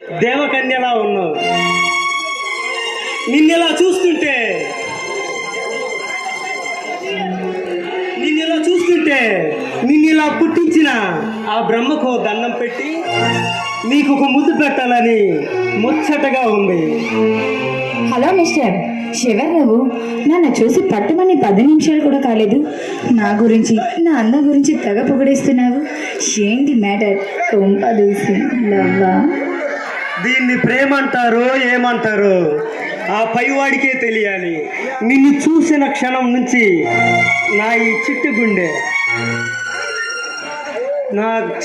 దేవకన్యలా ఉన్నావు. నిన్నెలా చూస్తుంటే నిన్నిలా పుట్టించిన ఆ బ్రహ్మకు దండం పెట్టి నీకు ఒక ముద్దు పెట్టాలని ముచ్చటగా ఉంది. హలో మిస్టర్, శివర్ నువ్వు నన్ను చూసి పట్టుమని 10 నిమిషాలు కూడా కాలేదు. నా గురించి, నా అందం గురించి తెగ పొగిడేస్తున్నావు. ఏంటి మ్యాటర్? కొంప దూసి లవ్వా? దీన్ని ప్రేమ అంటారో ఏమంటారో ఆ పైవాడికే తెలియాలి. నిన్ను చూసిన క్షణం నుంచి నా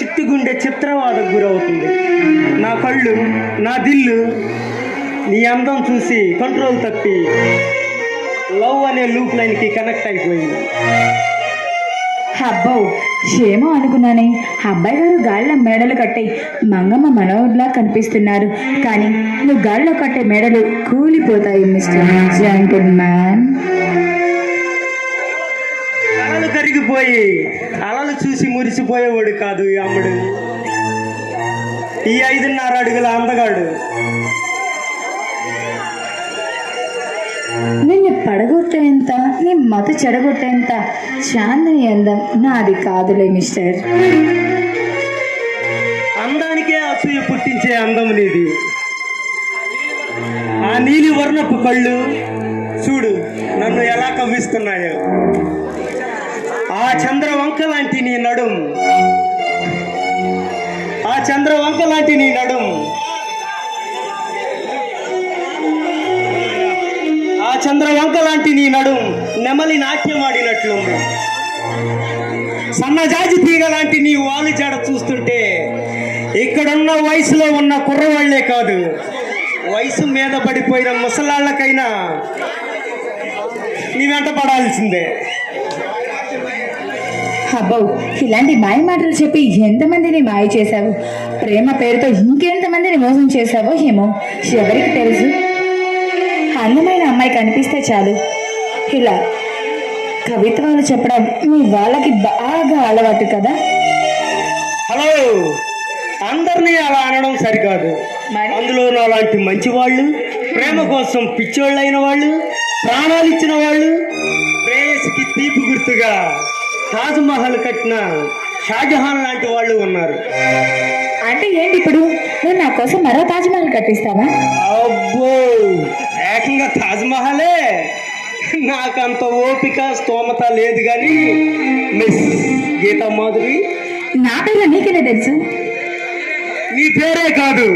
చిట్టు గుండె చిత్రవాదకు గురవుతుంది. నా కళ్ళు, నా దిల్లు నీ అందం చూసి కంట్రోల్ తప్పి లవ్ అనే లూప్ లైన్కి కనెక్ట్ అయిపోయింది. అబ్బో, ఏమో అనుకున్నానే. అబ్బాయి గారు గాల్లో మేడలు కట్టే మంగమ్మ మనోడ్లా కనిపిస్తున్నారు. కానీ నువ్వు గాల్లో కట్టే మేడలు కూలిపోతాయి మిస్టర్ జెంటిల్ మ్యాన్. కళలు కరిగిపోయి అలలు చూసి మురిసిపోయేవాడు కాదు ఈ అమ్ముడు. ఈ 5.5 అడుగుల అందగాడు. నిన్ను పడగొట్టేంత, నీ మత చెడగొట్టేంత చాందని అందం నాది కాదులే మిస్టర్. అందానికే అసూయ పుట్టించే అందం నీది. ఆ నీలి వర్ణపు కళ్ళు చూడు నన్ను ఎలా కవ్విస్తున్నాయో. ఆ చంద్రవంక లాంటి నీ నడుం, నెమలి నాట్యం ఆడినట్లుంది. సన్నజాజి తీగ లాంటి నీ వాలు జడ చూస్తుంటే ఇక్కడున్న వయసులో ఉన్న కుర్రవాళ్లే కాదు, వయసు మీద పడిపోయిన ముసలాళ్ళకైనా నీ వెంట పడాల్సిందే. అబ్బో, ఇలాంటి మాయ మాటలు చెప్పి ఎంతమందిని మాయ చేశావు. ప్రేమ పేరుతో ఇంకెంతమందిని మోసం చేశావో ఏమో ఎవరికి తెలుసు. అందమైన అమ్మాయి కనిపిస్తే చాలు ఇలా కవిత్వాలు చెప్పడం మీ వాళ్ళకి బాగా అలవాటు కదా. హలో, అందరినీ అలా అనడం సరికాదు. అందులో అలాంటి మంచి వాళ్ళు, ప్రేమ కోసం పిచ్చోళ్ళైన వాళ్ళు, ప్రాణాలు ఇచ్చిన వాళ్ళు, ప్రేయసికి తీపి గుర్తుగా తాజ్మహల్ కట్టిన షాజహాన్ లాంటి వాళ్ళు ఉన్నారు. అంటే ఏంటి ఇప్పుడు నువ్వు నా కోసం మరో తాజ్మహల్ కట్టిస్తావా? అబ్బో, ఏకంగా తాజ్మహలే. నాకంత ఓపిక స్తోమత లేదు కానీ మిస్ గీతా మాధురి, నా పేరు నీకెలా తెలుసు? నీ పేరే కాదు,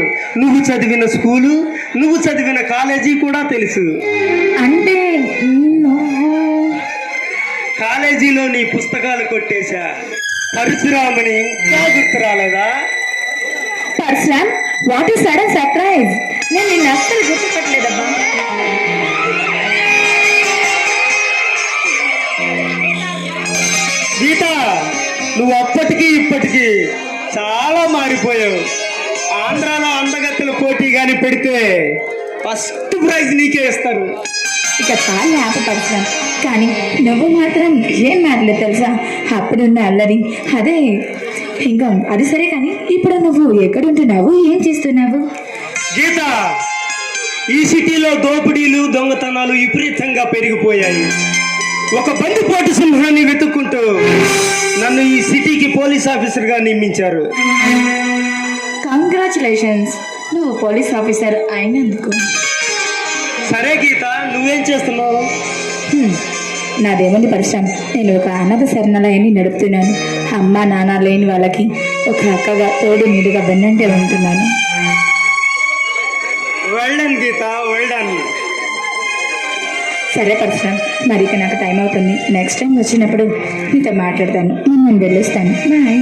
నువ్వు చదివిన స్కూలు, నువ్వు చదివిన కాలేజీ కూడా తెలుసు. అంటే కాలేజీలో నీ పుస్తకాలు కొట్టేశా. పరశురాముని ఇంకా గుర్తు రాలేదా? Parashuram, what is sudden surprise? నేను నిన్ను అస్సలు గుర్తుపట్టలేదమ్మా. గీత, నువ్వు అప్పటికి ఇప్పటికీ చాలా మారిపోయావు. ఆంధ్రాలో అందగత్తెల పోటీ కానీ పెడితే ఫస్ట్ ప్రైజ్ నీకే ఇస్తారు. ఇక చాలా ఆపపరచడం. కానీ నువ్వు మాత్రం ఏం మారలేదు తెలుసా? అప్పుడున్న అల్లరి అదే. ఇంకా అది సరే, కానీ ఇప్పుడు నువ్వు ఎక్కడుంటున్నావు, ఏం చేస్తున్నావు? గీత, ఈ సిటీలో దోపిడీలు, దొంగతనాలు విపరీతంగా పెరిగిపోయాయి. ఒక బందిపోటు సింహాన్ని వెతుక్కుంటూ నన్ను ఈ సిటీకి పోలీస్ ఆఫీసర్గా నియమించారు. కంగ్రాచులేషన్స్, నువ్వు పోలీస్ ఆఫీసర్ అయినందుకు. సరే గీత, నువ్వేం చేస్తున్నావు? నాదేముంది పరశురామ్, నేను ఒక అనాథ శరణాలయాన్ని నడుపుతున్నాను. అమ్మ నాన్న లేని వాళ్ళకి ఒక అక్కగా తోడు నీడుగా వెన్నంటే ఉంటున్నాను. వెల్డన్ గీత, వెల్డన్. సరే పరశురామ్, మరి ఇక నాకు టైం అవుతుంది. నెక్స్ట్ టైం వచ్చినప్పుడు నీతో మాట్లాడతాను. నేను వెళ్ళొస్తాను. బాయ్.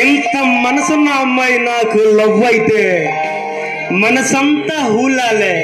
ఇంత మనసున్న అమ్మాయి నాకు లవ్ అయితే మనసంతా హూలాలే.